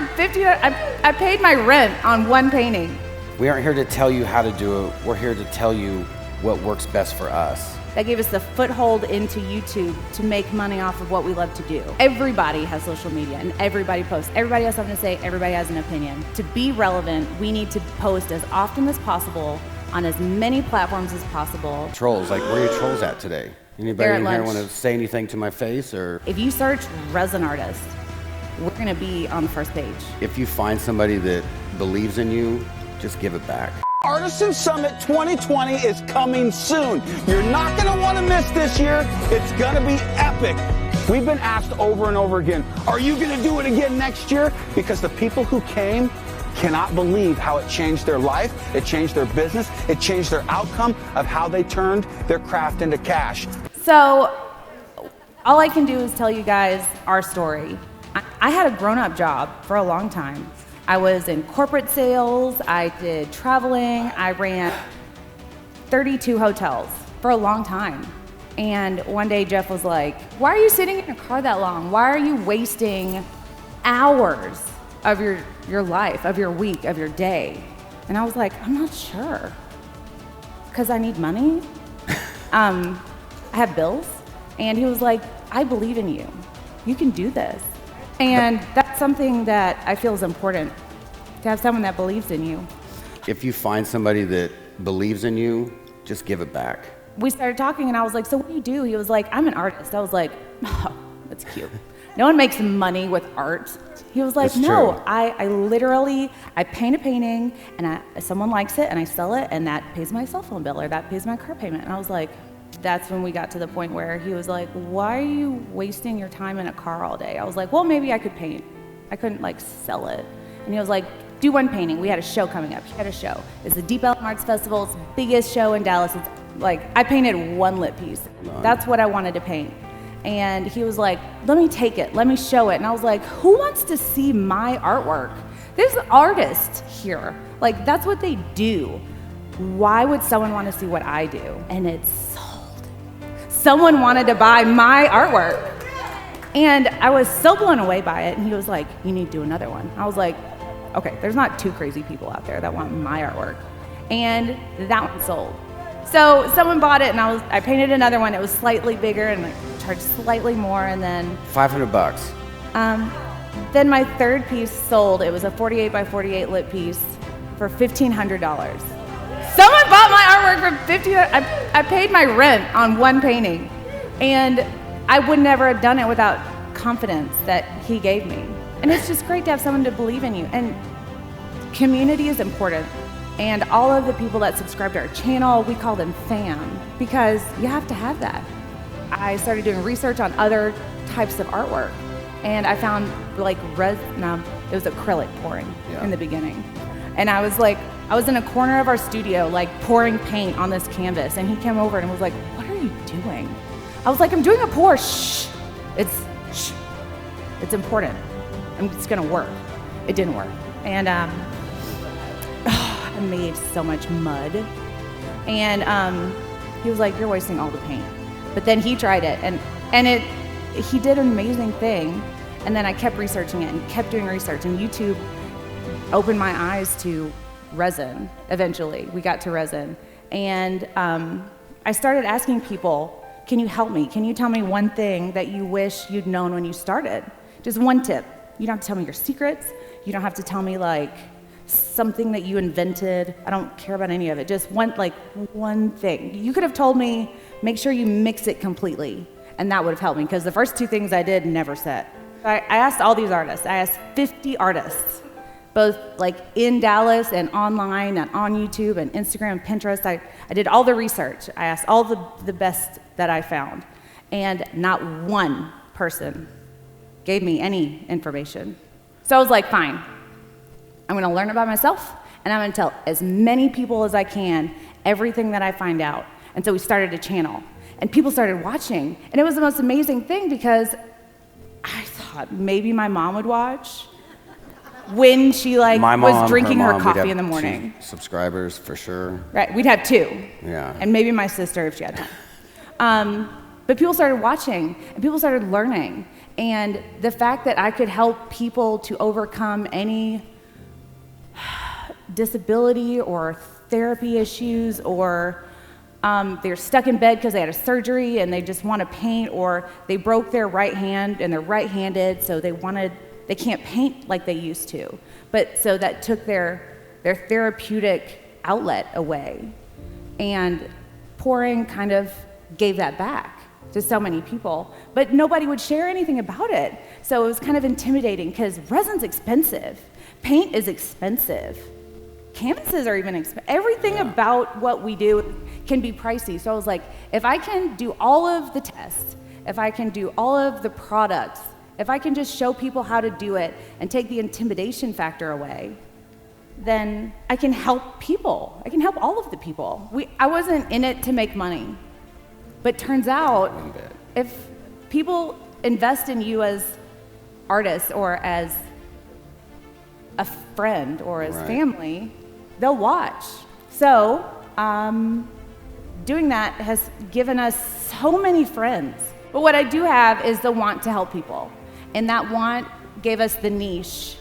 for 50. I paid my rent on one painting. We aren't here to tell you how to do it. We're here to tell you what works best for us. That gave us the foothold into YouTube to make money off of what we love to do. Everybody has social media and everybody posts. Everybody has something to say, everybody has an opinion. To be relevant, we need to post as often as possible on as many platforms as possible. Trolls, like where are your trolls at today? Anybody in here want to say anything to my face? Or if you search resin artist, we're gonna be on the first page. If you find somebody that believes in you, just give it back. Artisan Summit 2020 is coming soon. You're not going to want to miss this year. It's going to be epic. We've been asked over and over again, are you going to do it again next year? Because the people who came cannot believe how it changed their life, it changed their business, it changed their outcome of how they turned their craft into cash. So all I can do is tell you guys our story. I had a grown-up job for a long time. I was in corporate sales, I did traveling, I ran 32 hotels for a long time. And one day Jeff was like, why are you sitting in your car that long? Why are you wasting hours of your life, of your week, of your day? And I was like, I'm not sure. Because I need money. I have bills. And he was like, I believe in you. You can do this. And that's something that I feel is important, to have someone that believes in you. If you find somebody that believes in you, just give it back. We started talking and I was like, so what do you do? He was like, I'm an artist. I was like, oh, that's cute. No one makes money with art. He was like, no, I literally paint a painting and someone likes it and I sell it and that pays my cell phone bill or that pays my car payment. And I was like, that's when we got to the point where he was like, why are you wasting your time in a car all day? I was like, well, maybe I could paint. I couldn't like sell it. And he was like, do one painting. We had a show coming up. He had a show. It's the Deep Ellum Arts Festival. It's the biggest show in Dallas. It's like, I painted one lit piece. That's what I wanted to paint. And he was like, let me take it. Let me show it. And I was like, who wants to see my artwork? There's artists here. Like, that's what they do. Why would someone want to see what I do? And it's sold. Someone wanted to buy my artwork. And I was so blown away by it. And he was like, you need to do another one. I was like, okay, there's not two crazy people out there that want my artwork. And that one sold. So someone bought it and I painted another one. It was slightly bigger and I charged slightly more, and then $500. Then my third piece sold. It was a 48 by 48 lit piece for $1,500. Someone bought my artwork for $50. I paid my rent on one painting, and I would never have done it without confidence that he gave me. And it's just great to have someone to believe in you. And community is important. And all of the people that subscribe to our channel, we call them fam, because you have to have that. I started doing research on other types of artwork, and I found like it was acrylic pouring in the beginning. And I was in a corner of our studio, like pouring paint on this canvas, and he came over and was like, what are you doing? I was like, I'm doing a pour, shh. It's important. It's gonna work. It didn't work. And I made so much mud. And he was like, you're wasting all the paint. But then he tried it, and he did an amazing thing. And then I kept researching it and kept doing research, and YouTube opened my eyes to resin. Eventually, we got to resin. And I started asking people, can you help me? Can you tell me one thing that you wish you'd known when you started? Just one tip. You don't have to tell me your secrets. You don't have to tell me like something that you invented. I don't care about any of it. Just one thing. You could have told me, make sure you mix it completely, and that would have helped me, because the first two things I did never set. I asked all these artists. I asked 50 artists, both like in Dallas and online and on YouTube and Instagram and Pinterest. I did all the research. I asked all the best that I found, and not one person gave me any information. So I was like, fine. I'm gonna learn about myself, and I'm gonna tell as many people as I can everything that I find out. And so we started a channel, and people started watching, and it was the most amazing thing, because I thought maybe my mom would watch when she was drinking her coffee in the morning. Subscribers for sure. Right, we'd have two. Yeah. And maybe my sister if she had time. But people started watching, and people started learning. And the fact that I could help people to overcome any disability or therapy issues, or they're stuck in bed because they had a surgery and they just want to paint, or they broke their right hand and they're right-handed, so they can't paint like they used to. But so that took their therapeutic outlet away. And pouring kind of gave that back to so many people, but nobody would share anything about it. So it was kind of intimidating because resin's expensive, paint is expensive, canvases are even expensive. Everything about what we do can be pricey. So I was like, if I can do all of the tests, if I can do all of the products, if I can just show people how to do it and take the intimidation factor away, then I can help people. I can help all of the people. I wasn't in it to make money, but turns out if people invest in you as artists or as a friend or as family, they'll watch. So doing that has given us so many friends. But what I do have is the want to help people. And that want gave us the niche.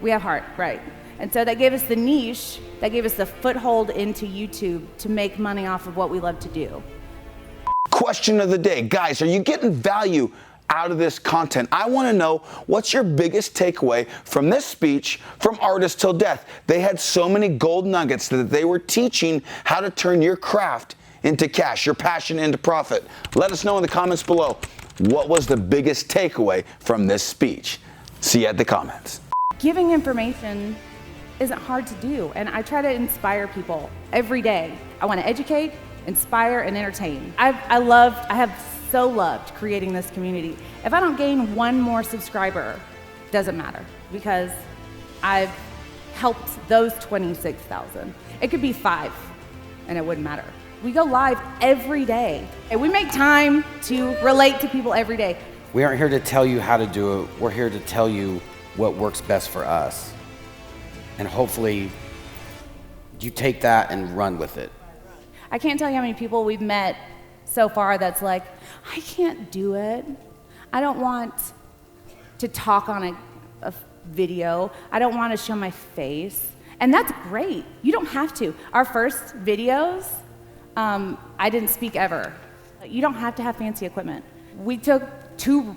We have heart, right? And so that gave us the niche, that gave us the foothold into YouTube to make money off of what we love to do. Question of the day. Guys, are you getting value out of this content? I want to know, what's your biggest takeaway from this speech from Artist Till Death? They had so many gold nuggets that they were teaching how to turn your craft into cash, your passion into profit. Let us know in the comments below, what was the biggest takeaway from this speech? See you at the comments. Giving information isn't hard to do, and I try to inspire people every day. I want to educate, inspire, and entertain. I have so loved creating this community. If I don't gain one more subscriber, doesn't matter, because I've helped those 26,000. It could be 5, and it wouldn't matter. We go live every day, and we make time to relate to people every day. We aren't here to tell you how to do it. We're here to tell you what works best for us. And hopefully you take that and run with it. I can't tell you how many people we've met so far that's like, I can't do it. I don't want to talk on a video. I don't want to show my face. And that's great. You don't have to. Our first videos, I didn't speak ever. You don't have to have fancy equipment. We took 2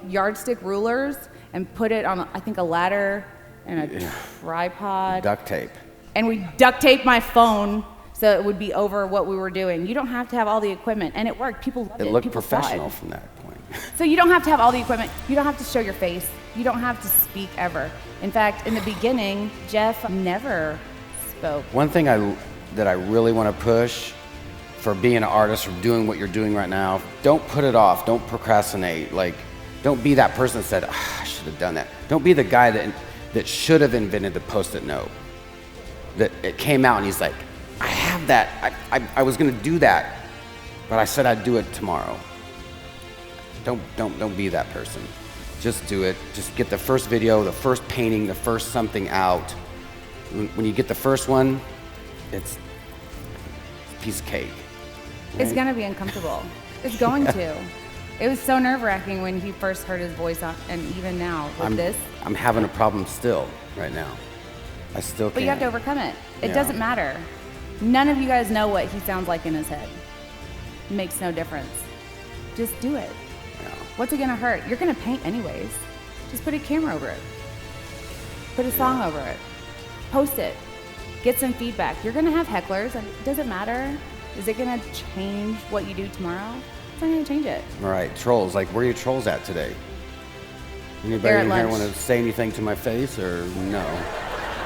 yardstick rulers and put it on, I think, a ladder and a tripod. Duct tape. And we duct taped my phone so it would be over what we were doing. You don't have to have all the equipment, and it worked. People loved it. It looked People professional from that point. So you don't have to have all the equipment. You don't have to show your face. You don't have to speak ever. In fact, in the beginning, Jeff never spoke. One thing that I really want to push for being an artist or doing what you're doing right now, don't put it off. Don't procrastinate. Don't be that person that said, I should have done that. Don't be the guy that should have invented the Post-it note. That it came out and he's like, I have that. I was going to do that, but I said I'd do it tomorrow. Don't be that person. Just do it. Just get the first video, the first painting, the first something out. When you get the first one, it's a piece of cake. Right? It's going to be uncomfortable. It's going to. It was so nerve-wracking when he first heard his voice on, and even now with this. I'm having a problem still right now. I still can't. But you have to overcome it. It doesn't matter. None of you guys know what he sounds like in his head. It makes no difference. Just do it. Yeah. What's it going to hurt? You're going to paint anyways. Just put a camera over it. Put a song over it. Post it. Get some feedback. You're going to have hecklers. And it doesn't matter. Is it going to change what you do tomorrow? It's not going to change it. All right, trolls. Where are your trolls at today? Anybody in here want to say anything to my face or no?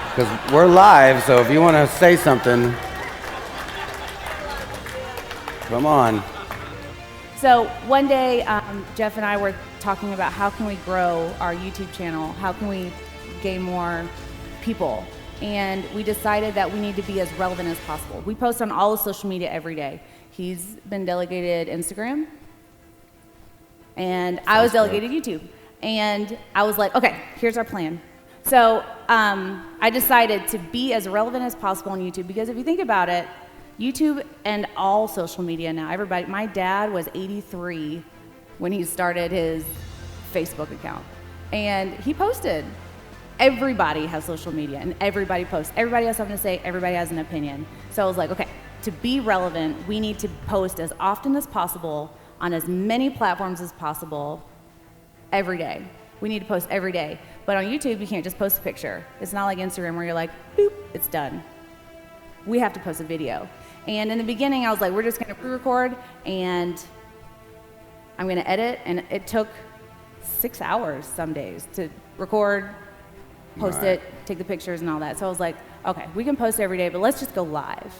Because we're live, so if you want to say something, come on. So one day, Jeff and I were talking about how can we grow our YouTube channel? How can we gain more people? And we decided that we need to be as relevant as possible. We post on all of social media every day. He's been delegated Instagram, and I was delegated YouTube. And I was like, okay, here's our plan. So I decided to be as relevant as possible on YouTube, because if you think about it, YouTube and all social media now, everybody, my dad was 83 when he started his Facebook account. And he posted. Everybody has social media and everybody posts. Everybody has something to say, everybody has an opinion. So I was like, okay, to be relevant, we need to post as often as possible on as many platforms as possible every day. We need to post every day. But on YouTube, you can't just post a picture. It's not like Instagram where you're like, boop, it's done. We have to post a video. And in the beginning, I was like, we're just gonna pre-record and I'm gonna edit. And it took 6 hours some days to record, post it, take the pictures and all that. So I was like, okay, we can post every day, but let's just go live.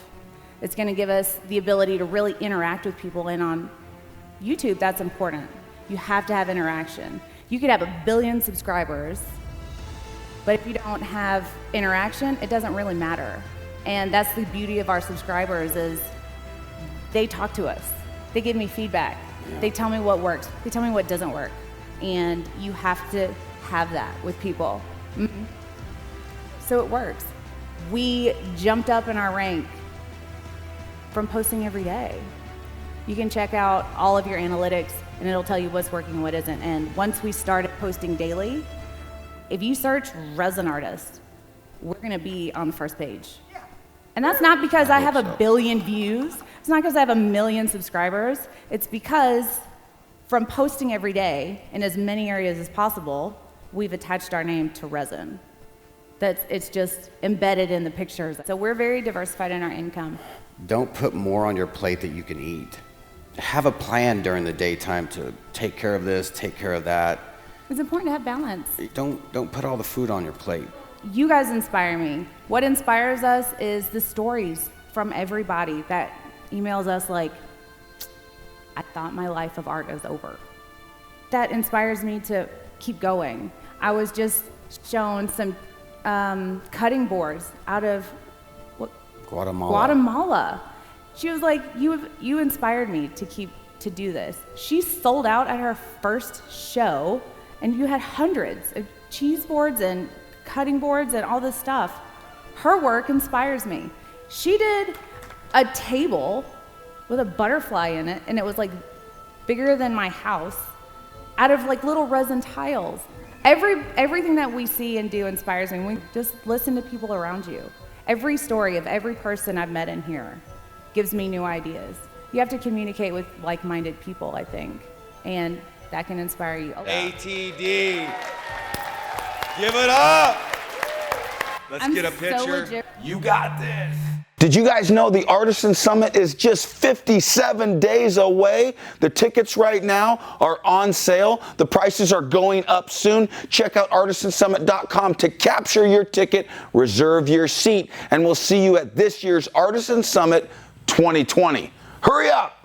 It's gonna give us the ability to really interact with people, and on YouTube, that's important. You have to have interaction. You could have 1 billion subscribers, but if you don't have interaction, it doesn't really matter. And that's the beauty of our subscribers is they talk to us. They give me feedback. Yeah. They tell me what works. They tell me what doesn't work. And you have to have that with people. Mm-hmm. So it works. We jumped up in our rank from posting every day. You can check out all of your analytics and it'll tell you what's working and what isn't. And once we started posting daily, if you search resin artist, we're gonna be on the first page. And that's not because I have 1 billion views. It's not because I have 1 million subscribers. It's because from posting every day in as many areas as possible, we've attached our name to resin. It's just embedded in the pictures. So we're very diversified in our income. Don't put more on your plate that you can eat. Have a plan during the daytime to take care of this, take care of that. It's important to have balance. Don't put all the food on your plate. You guys inspire me. What inspires us is the stories from everybody that emails us like, I thought my life of art is over. That inspires me to keep going. I was just shown some cutting boards out of Guatemala. She was like, you inspired me to do this. She sold out at her first show, and you had hundreds of cheese boards and cutting boards and all this stuff. Her work inspires me. She did a table with a butterfly in it, and it was like bigger than my house, out of like little resin tiles. Everything that we see and do inspires me. We just listen to people around you. Every story of every person I've met in here gives me new ideas. You have to communicate with like-minded people, I think, and that can inspire you. ATD. Give it up. Let's get a picture. So you got this. Did you guys know the Artisan Summit is just 57 days away? The tickets right now are on sale. The prices are going up soon. Check out artisansummit.com to capture your ticket, reserve your seat, and we'll see you at this year's Artisan Summit 2020. Hurry up!